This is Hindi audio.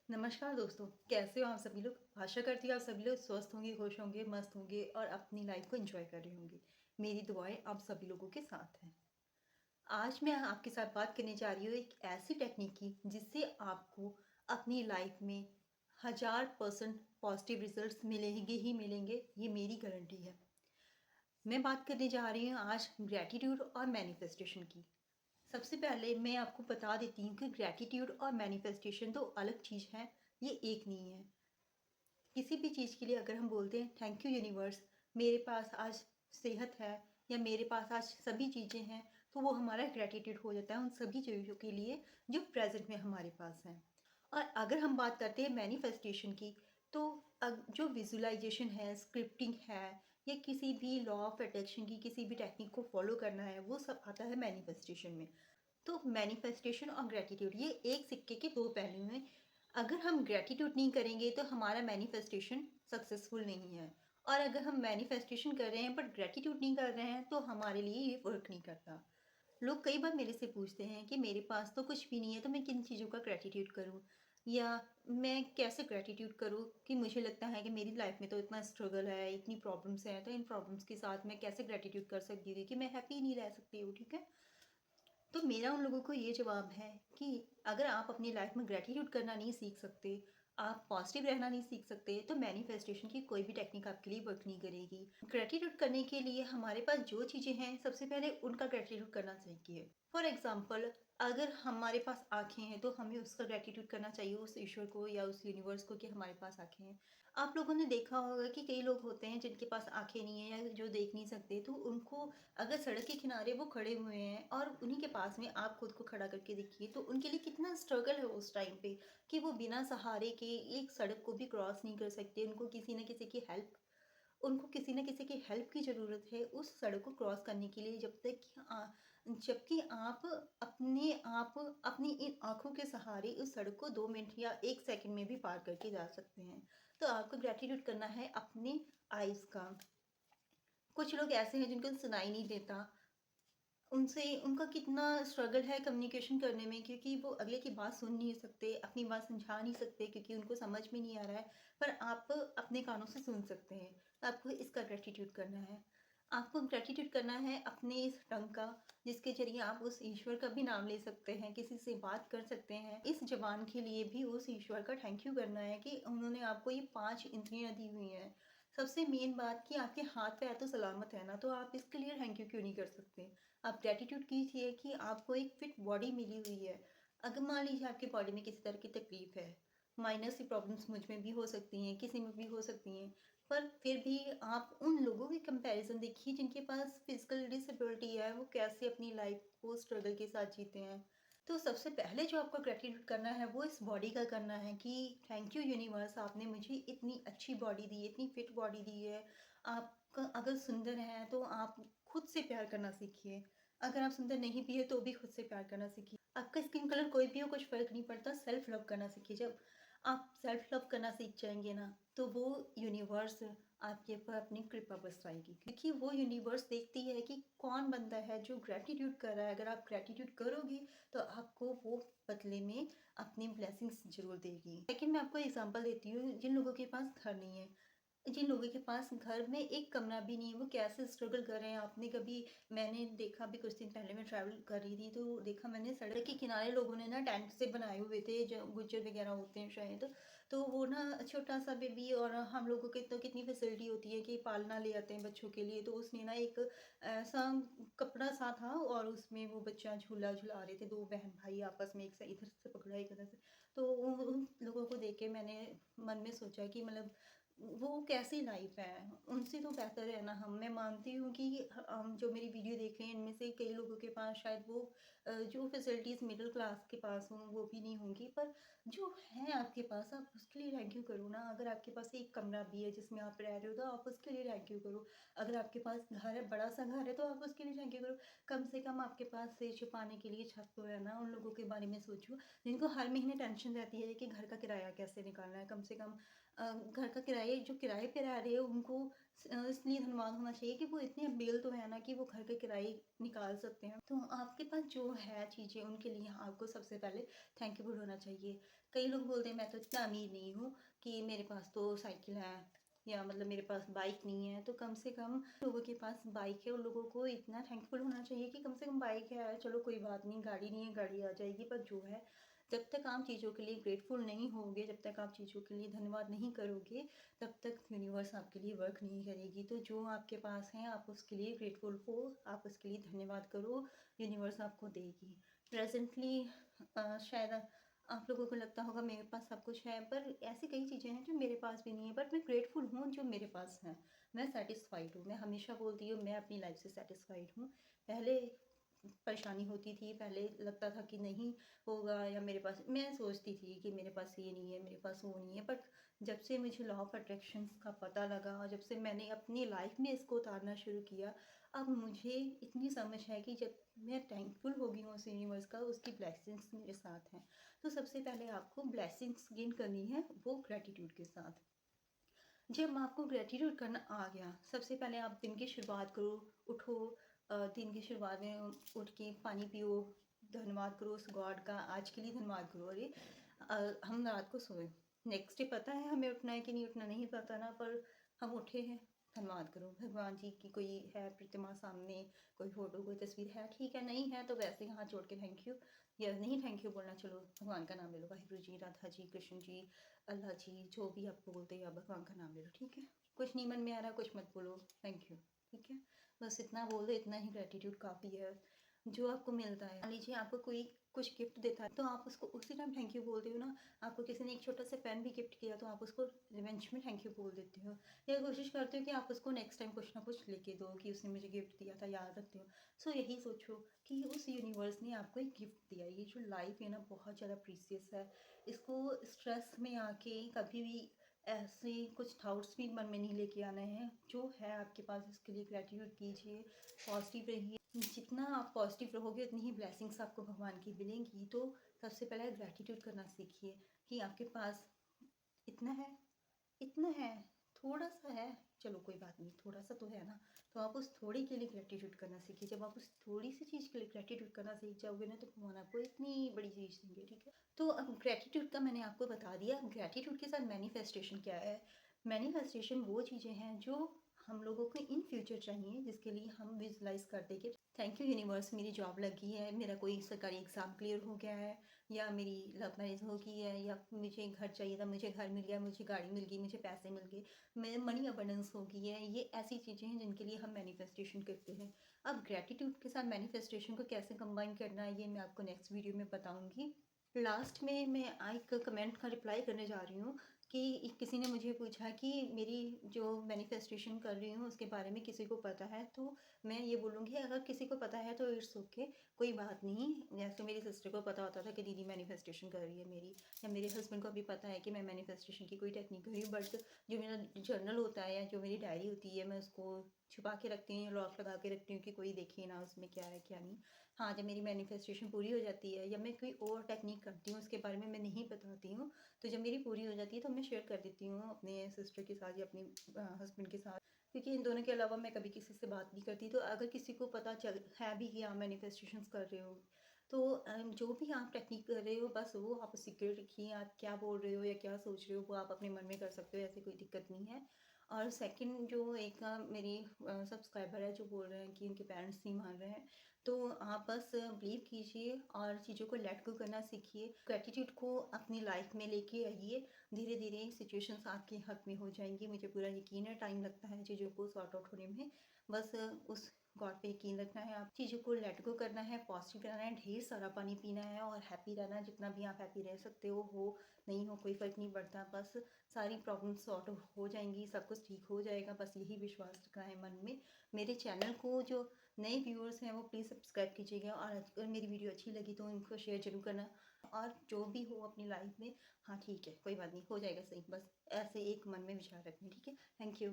नमस्कार दोस्तों, कैसे हो आप सभी लोग? आशा करती हूँ आप सभी लोग स्वस्थ होंगे, खुश होंगे, मस्त होंगे और अपनी लाइफ को एंजॉय कर रहे होंगे। मेरी दुआएं आप सभी लोगों के साथ हैं। आज मैं आपके साथ बात करने जा रही हूँ एक ऐसी टेक्निक की जिससे आपको अपनी लाइफ में 1000% पॉजिटिव रिजल्ट्स मिलेंगे ही मिलेंगे, ये मेरी गारंटी है। मैं बात करने जा रही हूँ आज ग्रैटिट्यूड और मैनिफेस्टेशन की। सबसे पहले मैं आपको बता देती हूँ कि ग्रैटिट्यूड और मैनिफेस्टेशन दो अलग चीज़ हैं, ये एक नहीं है। किसी भी चीज़ के लिए अगर हम बोलते हैं थैंक यू यूनिवर्स, मेरे पास आज सेहत है या मेरे पास आज सभी चीज़ें हैं, तो वो हमारा ग्रैटिट्यूड हो जाता है उन सभी चीज़ों के लिए जो प्रेजेंट में हमारे पास हैं। और अगर हम बात करते हैं मैनिफेस्टेशन की, तो जो विजुअलाइजेशन है, स्क्रिप्टिंग है या किसी भी लॉ ऑफ अट्रैक्शन की किसी भी टेक्निक को फॉलो करना है, वो सब आता है मैनिफेस्टेशन में। तो मैनिफेस्टेशन और ग्रैटिट्यूड ये एक सिक्के के दो पहलू हैं। अगर हम ग्रैटिट्यूड नहीं करेंगे तो हमारा मैनिफेस्टेशन सक्सेसफुल नहीं है, और अगर हम मैनिफेस्टेशन कर रहे हैं बट ग्रैटिट्यूड नहीं कर रहे हैं तो हमारे लिए ये वर्क नहीं करता। लोग कई बार मेरे से पूछते हैं कि मेरे पास तो कुछ भी नहीं है, तो मैं किन चीज़ों का ग्रैटिट्यूड करूँ या मैं कैसे ग्रैटिट्यूड करूँ, कि मुझे लगता है कि मेरी लाइफ में तो इतना स्ट्रगल है, इतनी प्रॉब्लम्स हैं, तो इन प्रॉब्लम्स के साथ मैं कैसे ग्रैटिट्यूड कर सकती हूँ कि मैं हैप्पी नहीं रह सकती हूँ, ठीक है। तो मेरा उन लोगों को ये जवाब है कि अगर आप अपनी लाइफ में ग्रैटिट्यूड करना नहीं सीख सकते, आप पॉजिटिव रहना नहीं सीख सकते, तो मैनिफेस्टेशन की कोई भी टेक्निक आपके लिए वर्क नहीं करेगी। ग्रैटिट्यूड करने के लिए हमारे पास जो चीज़ें हैं, सबसे पहले उनका ग्रैटिट्यूड करना चाहिए। फॉर एग्जाम्पल, अगर हमारे पास आँखें हैं, तो हमें उसका ग्रैटिट्यूड करना चाहिए उस ईश्वर को या उस यूनिवर्स को कि हमारे पास आँखें हैं। आप लोगों ने देखा होगा कि कई लोग होते हैं जिनके पास आँखें नहीं है या जो देख नहीं सकते, तो उनको अगर सड़क के किनारे वो खड़े हुए हैं और उन्हीं के पास में आप खुद को खड़ा करके देखिए, तो उनके लिए कितना स्ट्रगल है उस टाइम पे कि वो बिना सहारे के एक सड़क को भी क्रॉस नहीं कर सकते। उनको किसी न किसी की हेल्प की ज़रूरत है उस सड़क को क्रॉस करने के लिए, जबकि आप अपनी इन आँखों के सहारे उस सड़क को 2 मिनट या 1 सेकंड में भी पार करके जा सकते हैं। तो आपको ग्रैटिट्यूड करना है अपने आइज़ का। कुछ लोग ऐसे हैं जिनको सुनाई नहीं देता, उनसे उनका कितना स्ट्रगल है कम्युनिकेशन करने में, क्योंकि वो अगले की बात सुन नहीं सकते, अपनी बात समझा नहीं सकते क्योंकि उनको समझ में नहीं आ रहा है, पर आप अपने कानों से सुन सकते हैं। तो आपको इसका ग्रैटिट्यूड करना है। आपको ग्रैटिट्यूड करना है अपने इस टंग का, जिसके ज़रिए आप उस ईश्वर का भी नाम ले सकते हैं, किसी से बात कर सकते हैं। इस ज़ुबान के लिए भी उस ईश्वर का थैंक यू करना है कि उन्होंने आपको ये 5 इंद्रियाँ दी हुई हैं। सबसे मेन बात कि आपके हाथ-पैर तो सलामत है ना, तो आप इसके लिए थैंक यू क्यों नहीं कर सकते? आप ग्रैटिट्यूड कीजिए कि आपको एक फिट बॉडी मिली हुई है। अगर मान लीजिए आपकी बॉडी में किसी तरह की तकलीफ है, माइनर सी प्रॉब्लम्स मुझ में भी हो सकती हैं, किसी में भी हो सकती हैं, पर फिर भी आप उन लोगों की कंपैरिजन देखिए जिनके पास फिजिकल डिसेबिलिटी है, वो कैसे अपनी लाइफ को स्ट्रगल के साथ जीते हैं। तो सबसे पहले जो आपको ग्रैटिट्यूड करना है वो इस बॉडी का करना है कि थैंक यू यूनिवर्स, आपने मुझे इतनी अच्छी बॉडी दी है, इतनी फिट बॉडी दी है। आप अगर सुंदर हैं तो आप खुद से प्यार करना सीखिए। अगर आप सुंदर नहीं भी है तो भी खुद से प्यार करना सीखिए। आपका स्किन कलर कोई भी हो, कुछ फ़र्क नहीं पड़ता, सेल्फ लव करना सीखिए। जब आप सेल्फ लव करना सीख जाएँगे ना, तो वो यूनिवर्स आपके ऊपर अपनी कृपा बरसाएगी, क्योंकि वो यूनिवर्स देखती है कि कौन बंदा है जो ग्रैटिट्यूड कर रहा है। अगर आप ग्रैटिट्यूड करोगी तो आपको वो बदले में अपनी ब्लेसिंग्स ज़रूर देगी। लेकिन मैं आपको एग्ज़ाम्पल देती हूँ, जिन लोगों के पास घर नहीं है, जिन लोगों के पास घर में एक कमरा भी नहीं है, वो कैसे स्ट्रगल कर रहे हैं। आपने कभी मैंने देखा अभी कुछ दिन पहले मैं ट्रैवल कर रही थी, तो देखा मैंने सड़क के किनारे लोगों ने ना टेंट से बनाए हुए थे, जो गुज्जर वगैरह होते हैं शायद। तो वो ना छोटा-सा बेबी, और हम लोगों के तो कितनी फैसिलिटी होती है कि पालना ले आते हैं बच्चों के लिए, तो उसने ना एक ऐसा कपड़ा-सा था और उसमें वो बच्चा झूला झुला रहे थे, 2 बहन-भाई आपस में, एक से इधर से पकड़ा, एक उधर से। तो उन लोगों को देख के मैंने मन में सोचा कि मतलब वो कैसी लाइफ है, उनसे तो बेहतर है ना हम। मैं मानती हूँ कि जो मेरी वीडियो देख रहे हैं इनमें से कई लोगों के पास शायद वो जो फैसिलिटीज़ मिडिल क्लास के पास हों वो भी नहीं होंगी, पर जो है आपके पास आप उसके लिए थैंक यू करो ना। अगर आपके पास एक कमरा भी है जिसमें आप रह रहे हो, तो आप उसके लिए थैंक यू करो। अगर आपके पास घर है, बड़ा-सा घर है, तो आप उसके लिए थैंक यू करो। कम से कम आपके पास सिर छुपाने के लिए छत तो है ना। उन लोगों के बारे में सोचो जिनको हर महीने टेंशन रहती है कि घर का किराया कैसे निकालना है। कम से कम घर का किराया जो किराए पे रह रहे हैं उनको इसलिए धन्यवाद होना चाहिए कि वो इतने अमीर तो है ना कि वो घर के किराए निकाल सकते हैं। तो आपके पास जो है चीज़ें उनके लिए आपको सबसे पहले थैंकफुल होना चाहिए। कई लोग बोलते हैं मैं तो इतना अमीर नहीं हूँ कि मेरे पास तो साइकिल है या मतलब मेरे पास बाइक नहीं है, तो कम से कम लोगों के पास बाइक है, उन लोगों को इतना थैंकफुल होना चाहिए कि कम से कम बाइक है, चलो कोई बात नहीं, गाड़ी नहीं है, गाड़ी आ जाएगी। पर जो है, जब तक आप चीज़ों के लिए ग्रेटफुल नहीं होगे, जब तक आप चीज़ों के लिए धन्यवाद नहीं करोगे, तब तक यूनिवर्स आपके लिए वर्क नहीं करेगी। तो जो आपके पास है आप उसके लिए ग्रेटफुल हो, आप उसके लिए धन्यवाद करो, यूनिवर्स आपको देगी। प्रेजेंटली शायद आप लोगों को लगता होगा मेरे पास सब कुछ है, पर ऐसी कई चीज़ें हैं जो मेरे पास भी नहीं है, बट मैं ग्रेटफुल हूँ जो मेरे पास है। मैं सेटिस्फाइड हूँ, मैं हमेशा बोलती हूँ मैं अपनी लाइफ से सेटिस्फाइड हूँ। पहले परेशानी होती थी, पहले लगता था कि नहीं होगा, या मेरे पास, मैं सोचती थी कि मेरे पास ये नहीं है, मेरे पास वो नहीं है। बट जब से मुझे लॉ ऑफ अट्रैक्शन का पता लगा और जब से मैंने अपनी लाइफ में इसको उतारना शुरू किया, अब मुझे इतनी समझ है कि जब मैं थैंकफुल हो गई हूँ उस यूनिवर्स का, उसकी ब्लेसिंग्स मेरे साथ हैं। तो सबसे पहले आपको ब्लेसिंग्स गेन करनी है, वो ग्रेटिट्यूड के साथ। जब आपको ग्रेटिट्यूड करना आ गया, सबसे पहले आप दिन की शुरुआत करो, उठो, दिन की शुरुआत में उठ के पानी पियो, धन्यवाद करो उस गॉड का, आज के लिए धन्यवाद करो। अरे हम रात को सोए, नेक्स्ट डे पता है हमें उठना है कि नहीं उठना, नहीं पता ना, पर हम उठे हैं, धन्यवाद करो। भगवान जी की कोई है प्रतिमा सामने, कोई फोटो, कोई तस्वीर है, ठीक है, नहीं है तो वैसे ही हाथ जोड़ के थैंक यू, या नहीं थैंक यू बोलना, चलो भगवान का नाम ले लो, वाहिगुरु जी, राधा जी, कृष्ण जी, अल्लाह जी, जो भी आपको बोलते हैं आप भगवान का नाम ले लो, ठीक है। कुछ नहीं मन में आ रहा कुछ मत बोलो, थैंक यू, ठीक है। बस इतना बोल दो, इतना ही ग्रेटिट्यूड काफ़ी है। जो आपको मिलता है, मान लीजिए आपको कोई कुछ गिफ्ट देता है, तो आप उसको उसी टाइम थैंक यू बोलते हो ना। आपको किसी ने एक छोटा सा पेन भी गिफ्ट किया तो आप उसको रिवेंज में थैंक यू बोल देते हो, या कोशिश करते हो कि आप उसको नेक्स्ट टाइम कुछ ना कुछ लेके दो कि उसने मुझे गिफ्ट दिया था, याद रखते हो। सो यही सोचो कि उस यूनिवर्स ने आपको एक गिफ्ट दिया। ये जो लाइफ है ना, बहुत ज़्यादा प्रीसियस है। इसको स्ट्रेस में आके कभी भी ऐसे कुछ डाउट्स भी मन में नहीं लेके आना है। जो है आपके पास उसके लिए ग्रेटिट्यूड कीजिए, पॉजिटिव रहिए। जितना आप पॉजिटिव रहोगे उतनी ही ब्लेसिंग्स आपको भगवान की मिलेंगी। तो सबसे पहले ग्रेटिट्यूड करना सीखिए कि आपके पास इतना है, इतना है, थोड़ा सा है, चलो कोई बात नहीं, थोड़ा सा तो है ना। तो आप उस थोड़े के लिए ग्रेटिट्यूड करना सीखिए। जब आप उस थोड़ी सी चीज़ के लिए ग्रेटिट्यूड करना सीख जाओगे ना, तो भगवान आपको इतनी बड़ी चीज़ देंगे, ठीक है। तो अब ग्रेटिट्यूड का मैंने आपको बता दिया। ग्रेटिट्यूड के साथ मैनिफेस्टेशन क्या है? मैनिफेस्टेशन वो चीज़ें हैं जो हम लोगों को इन फ्यूचर चाहिए, जिसके लिए हम विजुलाइज कर देंगे। थैंक यू यूनिवर्स, मेरी जॉब लगी है, मेरा कोई सरकारी एग्ज़ाम क्लियर हो गया है, या मेरी लव मैरिज हो गई है, या मुझे घर चाहिए था, मुझे घर मिल गया, मुझे गाड़ी मिल गई, मुझे पैसे मिल गए, मेरे मनी अबंडेंस हो गई है। ये ऐसी चीज़ें हैं जिनके लिए हम मैनिफेस्टेशन करते हैं। अब ग्रेटिट्यूड के साथ मैनिफेस्टेशन को कैसे कंबाइन करना है, ये मैं आपको नेक्स्ट वीडियो में बताऊंगी। लास्ट में मैं एक कमेंट का रिप्लाई करने जा रही हूँ कि किसी ने मुझे पूछा कि मेरी जो मैनिफेस्टेशन कर रही हूँ उसके बारे में किसी को पता है, तो मैं ये बोलूँगी अगर किसी को पता है तो इट्स ओके, कोई बात नहीं। जैसे मेरी सिस्टर को पता होता था कि दीदी मैनिफेस्टेशन कर रही है मेरी, या मेरे हस्बैंड को भी पता है कि मैं मैनिफेस्टेशन की कोई टेक्निक कर रही हूँ, बट जो मेरा जर्नल होता है या जो मेरी डायरी होती है मैं उसको छुपा के रखती हूँ, लॉक लगा के रखती हूँ कि कोई देखे ना उसमें क्या है क्या नहीं। हाँ, जब मेरी मैनिफेस्टेशन पूरी हो जाती है या मैं कोई और टेक्निक करती हूँ उसके बारे में मैं नहीं बताती हूँ, तो जब मेरी पूरी हो जाती है तो मैं शेयर कर देती हूँ अपने सिस्टर के साथ या अपने हस्बैंड के साथ, क्योंकि इन दोनों के अलावा मैं कभी किसी से बात नहीं करती। तो अगर किसी को पता चल है भी कि आप मैनिफेस्टेशंस कर रहे हो, तो जो भी आप टेक्निक कर रहे हो बस वो आप सीक्रेट रखिए। आप क्या बोल रहे हो या क्या सोच रहे हो वो आप अपने मन में कर सकते हो, ऐसी कोई दिक्कत नहीं है। और सेकंड, जो एक मेरी सब्सक्राइबर है जो बोल रहे हैं कि उनके पेरेंट्स नहीं मान रहे हैं, तो आप बस बिलीव कीजिए और चीज़ों को लेट गो करना सीखिए। ग्रेटिट्यूड को अपनी लाइफ में लेके आइए, धीरे धीरे सिचुएशंस आपके हक में हो जाएंगी। मुझे पूरा यकीन है, टाइम लगता है चीज़ों को सॉर्ट आउट होने में, बस उस गॉड पे यकीन रखना है। आप चीज़ों को लेट गो करना है, पॉजिटिव रहना है, ढेर सारा पानी पीना है और हैप्पी रहना है। जितना भी आप हैप्पी रह सकते हो नहीं हो कोई फ़र्क नहीं पड़ता। बस सारी प्रॉब्लम्स सॉर्ट हो जाएंगी, सब कुछ ठीक हो जाएगा, बस यही विश्वास रखना है मन में। मेरे चैनल को जो नए व्यूअर्स हैं वो प्लीज़ सब्सक्राइब कीजिएगा, और अगर मेरी वीडियो अच्छी लगी तो उनको शेयर जरूर करना। और जो भी हो अपनी लाइफ में, हाँ ठीक है कोई बात नहीं, हो जाएगा सही, बस ऐसे एक मन में विचार रखना, ठीक है। Thank you.